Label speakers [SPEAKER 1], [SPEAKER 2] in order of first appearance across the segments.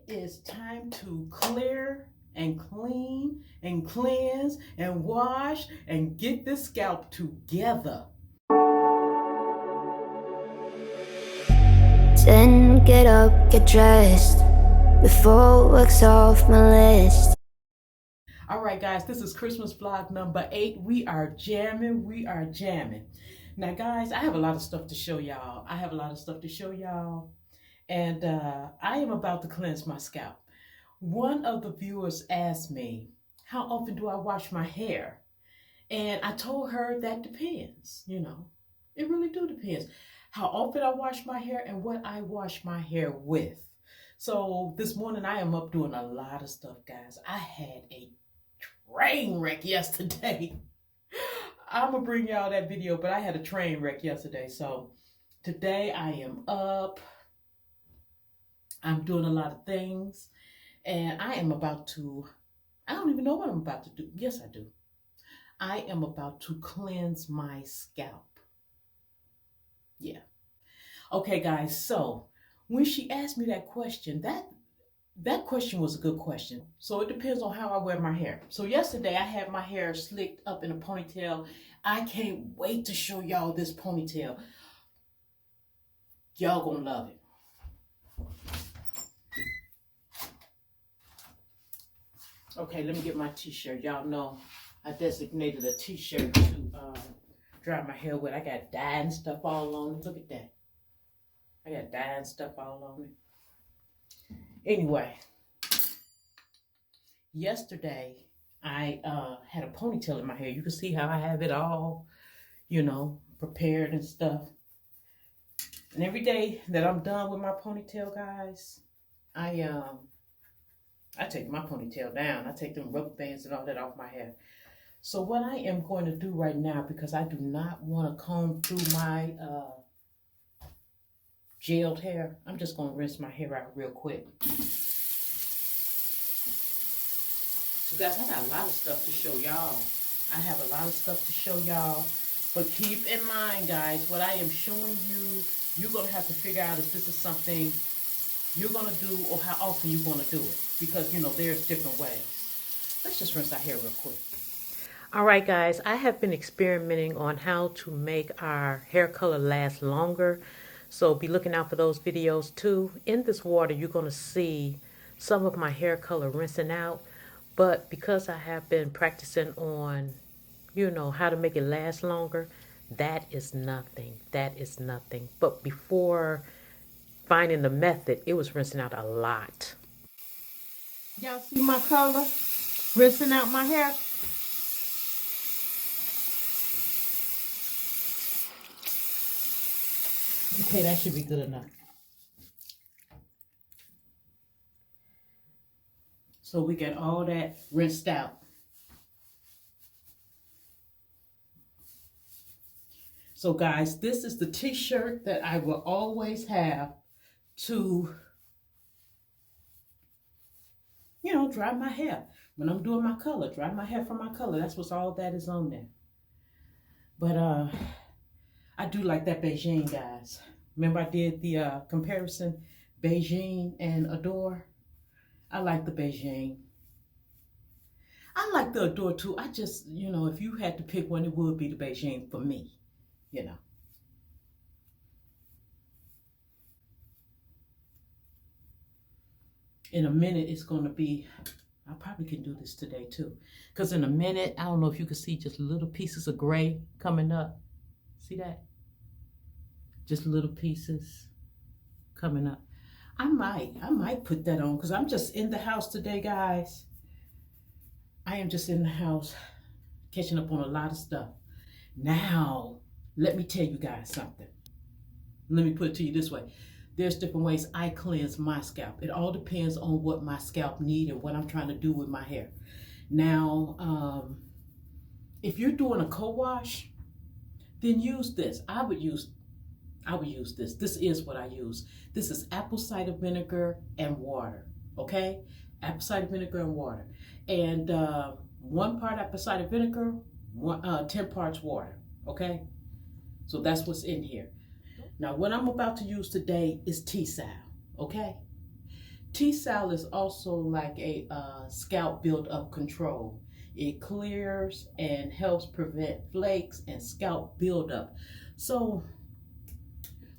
[SPEAKER 1] is time to clear and clean and cleanse and wash and get this scalp together.
[SPEAKER 2] Then get up, get dressed, before work's off my list.
[SPEAKER 1] All right, guys, this is Christmas vlog number 8. We are jamming. Now, guys, I have a lot of stuff to show y'all. And I am about to cleanse my scalp. One of the viewers asked me, how often do I wash my hair? And I told her that depends, it really do depends. How often I wash my hair and what I wash my hair with. So this morning I am up doing a lot of stuff, guys. I had a train wreck yesterday. I'm gonna bring y'all that video, but I had a train wreck yesterday. So today I am up. I'm doing a lot of things, and I am about to, I don't even know what I'm about to do. Yes, I do. I am about to cleanse my scalp. Yeah. Okay, guys, so when she asked me that question, that question was a good question. So it depends on how I wear my hair. So yesterday I had my hair slicked up in a ponytail. I can't wait to show y'all this ponytail. Y'all gonna love it. Okay, let me get my t-shirt. Y'all know I designated a t-shirt to dry my hair with. I got dye and stuff all on it. Look at that. I got dye and stuff all on it. Anyway, yesterday I had a ponytail in my hair. You can see how I have it all, prepared and stuff. And every day that I'm done with my ponytail, guys, I take my ponytail down. I take them rubber bands and all that off my hair. So what I am going to do right now, because I do not want to comb through my gelled hair, I'm just going to rinse my hair out real quick. So guys, I got a lot of stuff to show y'all. But keep in mind, guys, what I am showing you, you're going to have to figure out if this is something you're going to do or how often you're going to do it. Because, there's different ways. Let's just rinse our hair real quick. All right, guys, I have been experimenting on how to make our hair color last longer. So be looking out for those videos too. In this water, you're going to see some of my hair color rinsing out. But because I have been practicing on, how to make it last longer, that is nothing. But before finding the method, it was rinsing out a lot. Y'all see my color rinsing out my hair? Okay, that should be good enough. So we get all that rinsed out. So guys, this is the t-shirt that I will always have to, dry my hair. When I'm doing my color, dry my hair for my color. That's what's all that is on there. But I do like that Beijing, guys. Remember I did the comparison, Beijing and Adore? I like the Beijing. I like the Adore too. I just, if you had to pick one, it would be the Beijing for me, In a minute, it's going to be, I probably can do this today too. Because in a minute, I don't know if you can see just little pieces of gray coming up. See that? Just little pieces coming up. I might put that on because I'm just in the house today, guys. I am just in the house catching up on a lot of stuff. Now, let me tell you guys something. Let me put it to you this way. There's different ways I cleanse my scalp. It all depends on what my scalp needs and what I'm trying to do with my hair. Now, if you're doing a co-wash, then use this. I would use this. This is what I use. This is apple cider vinegar and water, okay? Apple cider vinegar and water. And 1 part apple cider vinegar, 10 parts water, okay? So that's what's in here. Now, what I'm about to use today is T-Sal, okay? T-Cell is also like a scalp build-up control. It clears and helps prevent flakes and scalp buildup. So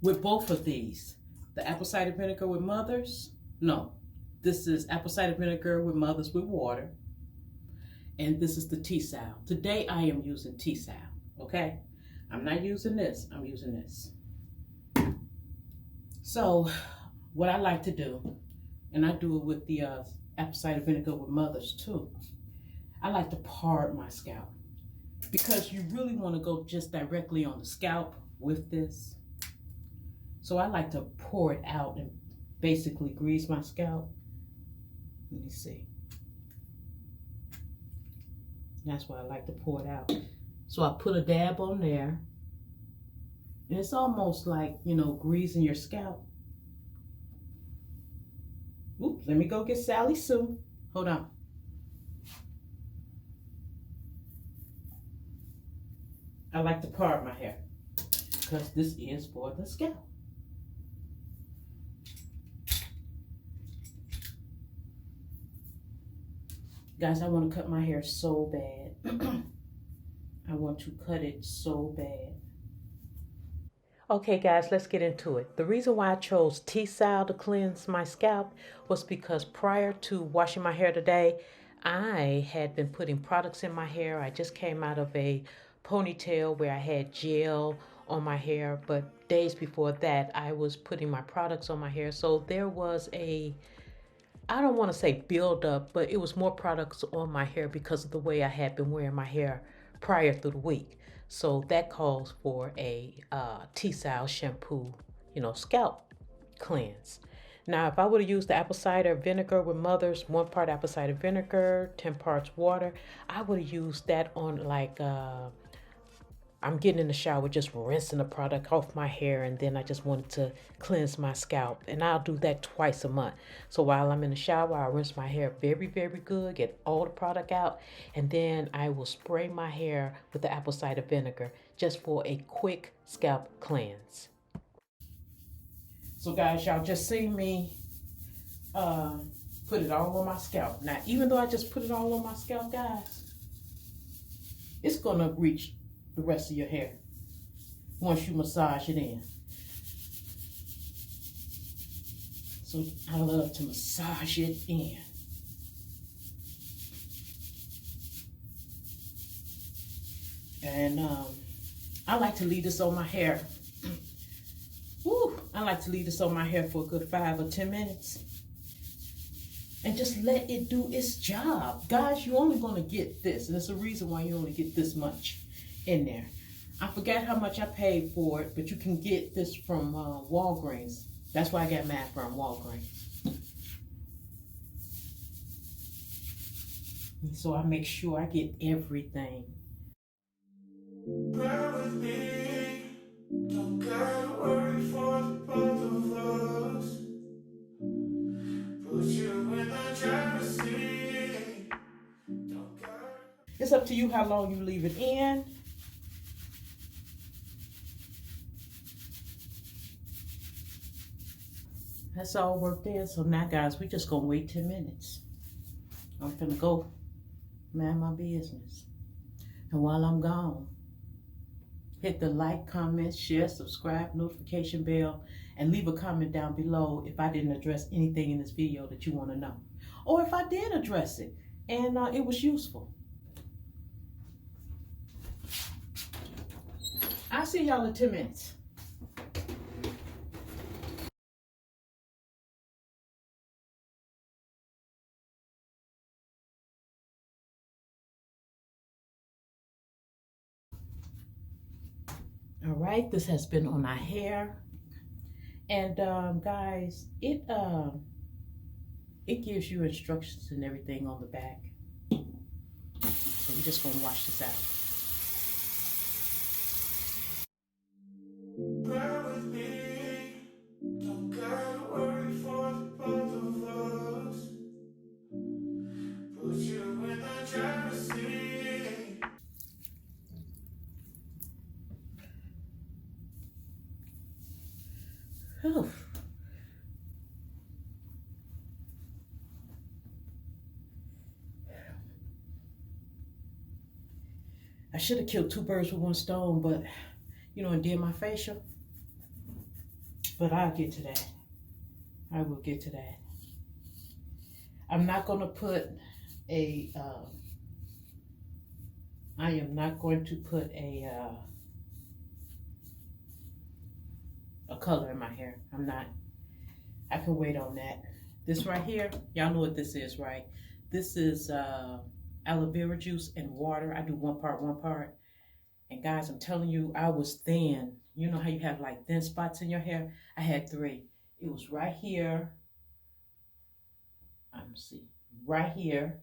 [SPEAKER 1] with both of these, the apple cider vinegar with Mother's, no, this is apple cider vinegar with Mother's with water, and this is the T-Cell. Today I am using T-Cell, okay? I'm not using this, I'm using this. So what I like to do, and I do it with the apple cider vinegar with Mother's too, I like to part my scalp because you really want to go just directly on the scalp with this. So I like to pour it out and basically grease my scalp. Let me see. That's why I like to pour it out. So I put a dab on there. And it's almost like, you know, greasing your scalp. Oops, let me go get Sally Sue. Hold on. I like to part my hair because this is for the scalp. Guys, I want to cut my hair so bad. I want to cut it so bad. Okay, guys, let's get into it. The reason why I chose T-Cell to cleanse my scalp was because prior to washing my hair today, I had been putting products in my hair. I just came out of a ponytail where I had gel on my hair, but days before that, I was putting my products on my hair. So there was a, I don't want to say build up, but it was more products on my hair because of the way I had been wearing my hair prior through the week. So that calls for a T-Cell shampoo, you know, scalp cleanse. Now, if I would have used the apple cider vinegar with Mother's, 1 part apple cider vinegar, 10 parts water, I would have used that on like, I'm getting in the shower, just rinsing the product off my hair, and then I just wanted to cleanse my scalp. And I'll do that twice a month. So while I'm in the shower, I'll rinse my hair very, very good, get all the product out, and then I will spray my hair with the apple cider vinegar just for a quick scalp cleanse. So guys, y'all just see me put it all on my scalp. Now, even though I just put it all on my scalp, guys, it's gonna reach the rest of your hair once you massage it in. So I love to massage it in. And I like to leave this on my hair. Woo, I like to leave this on my hair for a good 5 or 10 minutes. And just let it do its job. Guys, you're only gonna get this. And there's a reason why you only get this much in there. I forgot how much I paid for it, but you can get this from Walgreens. That's why I got mine from Walgreens. And so I make sure I get everything. Bear with me. Don't gotta worry for the both of us. Put you in the driver's seat. It's up to you how long you leave it in. That's all worked in. So now, guys, we just gonna wait 10 minutes. I'm finna go mind my business. And while I'm gone, hit the like, comment, share, subscribe, notification bell, and leave a comment down below if I didn't address anything in this video that you want to know. Or if I did address it and it was useful. I'll see y'all in 10 minutes. All right, this has been on our hair. And guys, it gives you instructions and everything on the back. So we're just gonna wash this out. Bear with me. Don't gotta worry for the both of us. Put you in the driver's seat. Whew. I should have killed two birds with one stone, but, and did my facial. But I'll get to that. I will get to that. I'm not going to put a, I am not going to put a color in my hair. I'm not. I can wait on that. This right here, y'all know what this is, right? This is aloe vera juice and water. I do one part. And guys, I'm telling you, I was thin. You know how you have like thin spots in your hair? I had 3. It was right here. Let me see. Right here.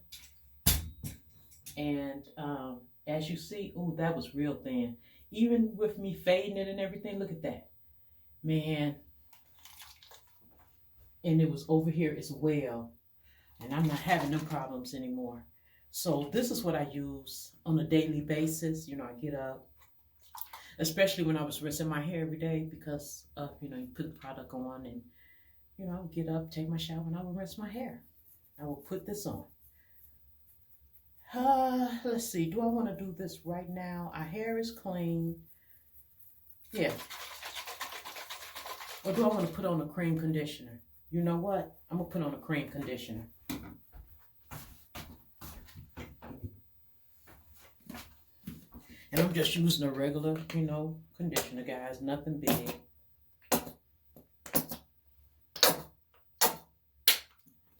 [SPEAKER 1] And as you see, oh, that was real thin. Even with me fading it and everything, look at that. Man. And it was over here as well. And I'm not having them problems anymore. So this is what I use on a daily basis. I get up, especially when I was rinsing my hair every day because of, you put the product on and, I would get up, take my shower, and I would rinse my hair. I will put this on. Let's see. Do I want to do this right now? Our hair is clean. Yeah. Or do I want to put on a cream conditioner? You know what? I'm going to put on a cream conditioner. And I'm just using a regular, conditioner, guys. Nothing big.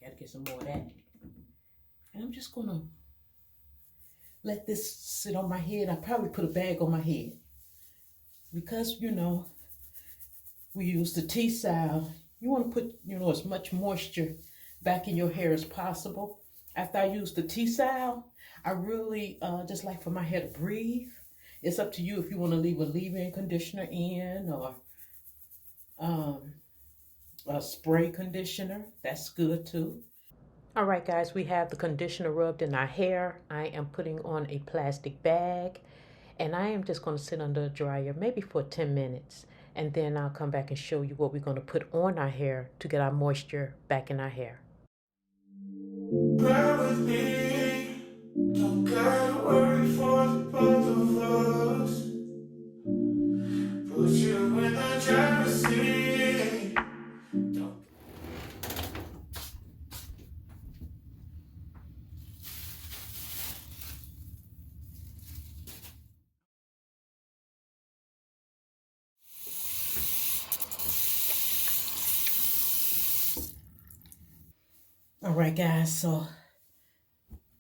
[SPEAKER 1] Gotta get some more of that. And I'm just going to let this sit on my head. I probably put a bag on my head. Because, we use the T-style. You want to put, as much moisture back in your hair as possible. After I use the T-style, I really just like for my hair to breathe. It's up to you if you want to leave a leave-in conditioner in or a spray conditioner. That's good too. All right, guys, we have the conditioner rubbed in our hair. I am putting on a plastic bag and I am just going to sit under a dryer maybe for 10 minutes. And then I'll come back and show you what we're going to put on our hair to get our moisture back in our hair. Bear with me. Don't gotta worry for the both of us. Put you in the driver's seat. All right, guys, so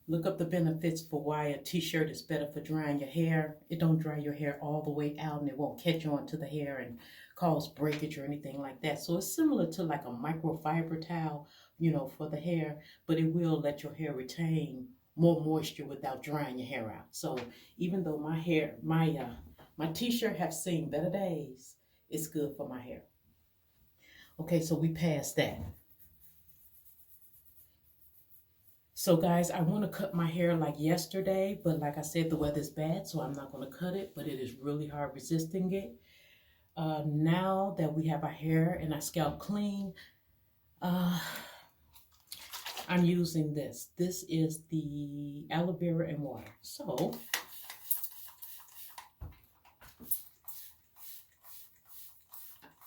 [SPEAKER 1] look up the benefits for why a t-shirt is better for drying your hair. It don't dry your hair all the way out and it won't catch on to the hair and cause breakage or anything like that. So it's similar to like a microfiber towel, for the hair, but it will let your hair retain more moisture without drying your hair out. So even though my t-shirt have seen better days, it's good for my hair. Okay, so we passed that. So guys, I want to cut my hair like yesterday, but like I said, the weather's bad, so I'm not going to cut it, but it is really hard resisting it. Now that we have our hair and our scalp clean, I'm using this. This is the aloe vera and water. So,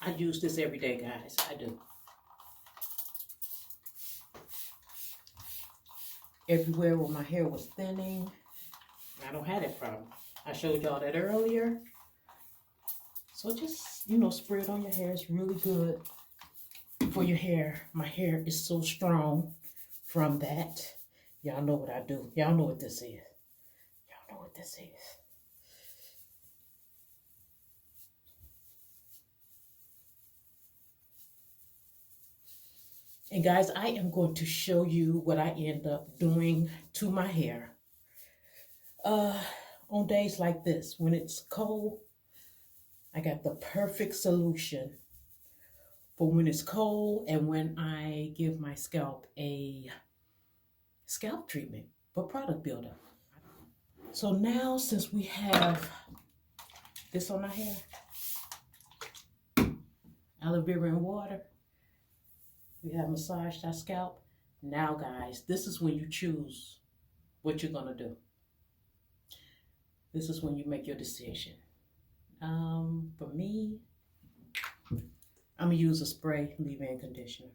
[SPEAKER 1] I use this every day, guys. I do. Everywhere where my hair was thinning, I don't have that problem. I showed y'all that earlier. So just, spray it on your hair. It's really good for your hair. My hair is so strong from that. Y'all know what I do. Y'all know what this is. Y'all know what this is. And guys, I am going to show you what I end up doing to my hair. On days like this, when it's cold, I got the perfect solution for when it's cold and when I give my scalp a scalp treatment for product buildup. So now, since we have this on our hair, aloe vera and water, we have massaged our scalp. Now, guys, this is when you choose what you're going to do. This is when you make your decision. For me, I'm gonna use a spray leave-in conditioner.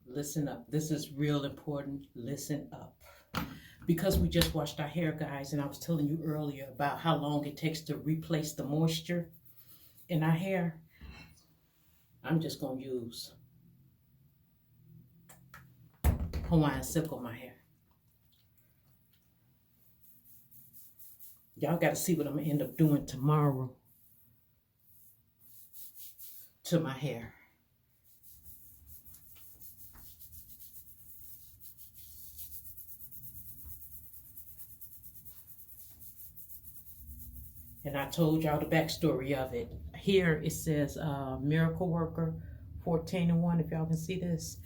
[SPEAKER 1] Listen up. This is real important. Listen up. Because we just washed our hair, guys, and I was telling you earlier about how long it takes to replace the moisture in our hair, I'm just going to use Hawaiian silk on my hair. Y'all got to see what I'm going to end up doing tomorrow to my hair. And I told y'all the backstory of it. Here it says Miracle Worker 14-in-1, if y'all can see this.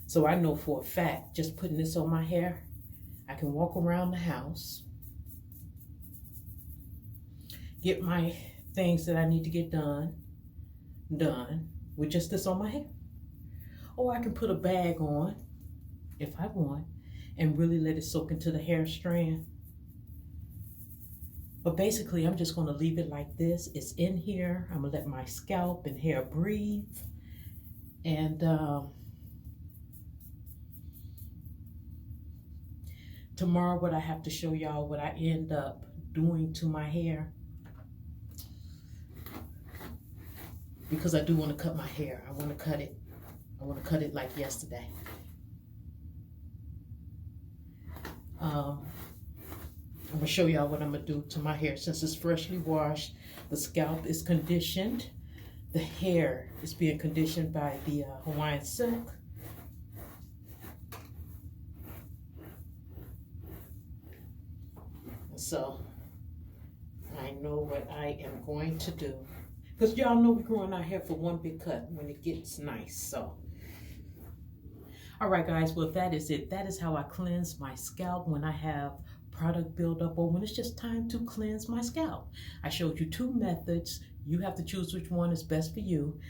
[SPEAKER 1] So I know for a fact, just putting this on my hair, I can walk around the house, get my things that I need to get done with just this on my hair. Or I can put a bag on, if I want, and really let it soak into the hair strand. But basically, I'm just going to leave it like this. It's in here. I'm going to let my scalp and hair breathe. And tomorrow, what I have to show y'all what I end up doing to my hair. Because I do want to cut my hair. I want to cut it. I want to cut it like yesterday. I'm going to show y'all what I'm going to do to my hair. Since it's freshly washed, the scalp is conditioned. The hair is being conditioned by the Hawaiian silk. So, I know what I am going to do. Because y'all know we're growing our hair for one big cut when it gets nice. So, all right, guys. Well, that is it. That is how I cleanse my scalp when I have product buildup or when it's just time to cleanse my scalp. I showed you two methods. You have to choose which one is best for you.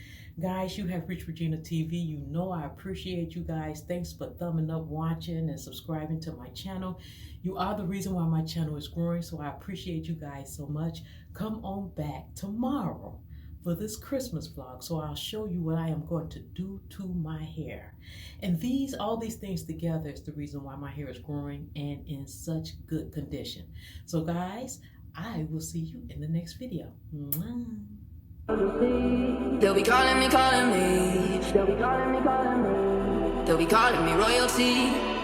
[SPEAKER 1] Guys, you have reached Regina TV. You know I appreciate you guys. Thanks for thumbing up, watching, and subscribing to my channel. You are the reason why my channel is growing, so I appreciate you guys so much. Come on back tomorrow for this Christmas vlog, so I'll show you what I am going to do to my hair. And all these things together is the reason why my hair is growing and in such good condition. So guys, I will see you in the next video. Mwah.
[SPEAKER 3] They'll be calling me, calling me. They'll be calling me, calling me. They'll be calling me royalty.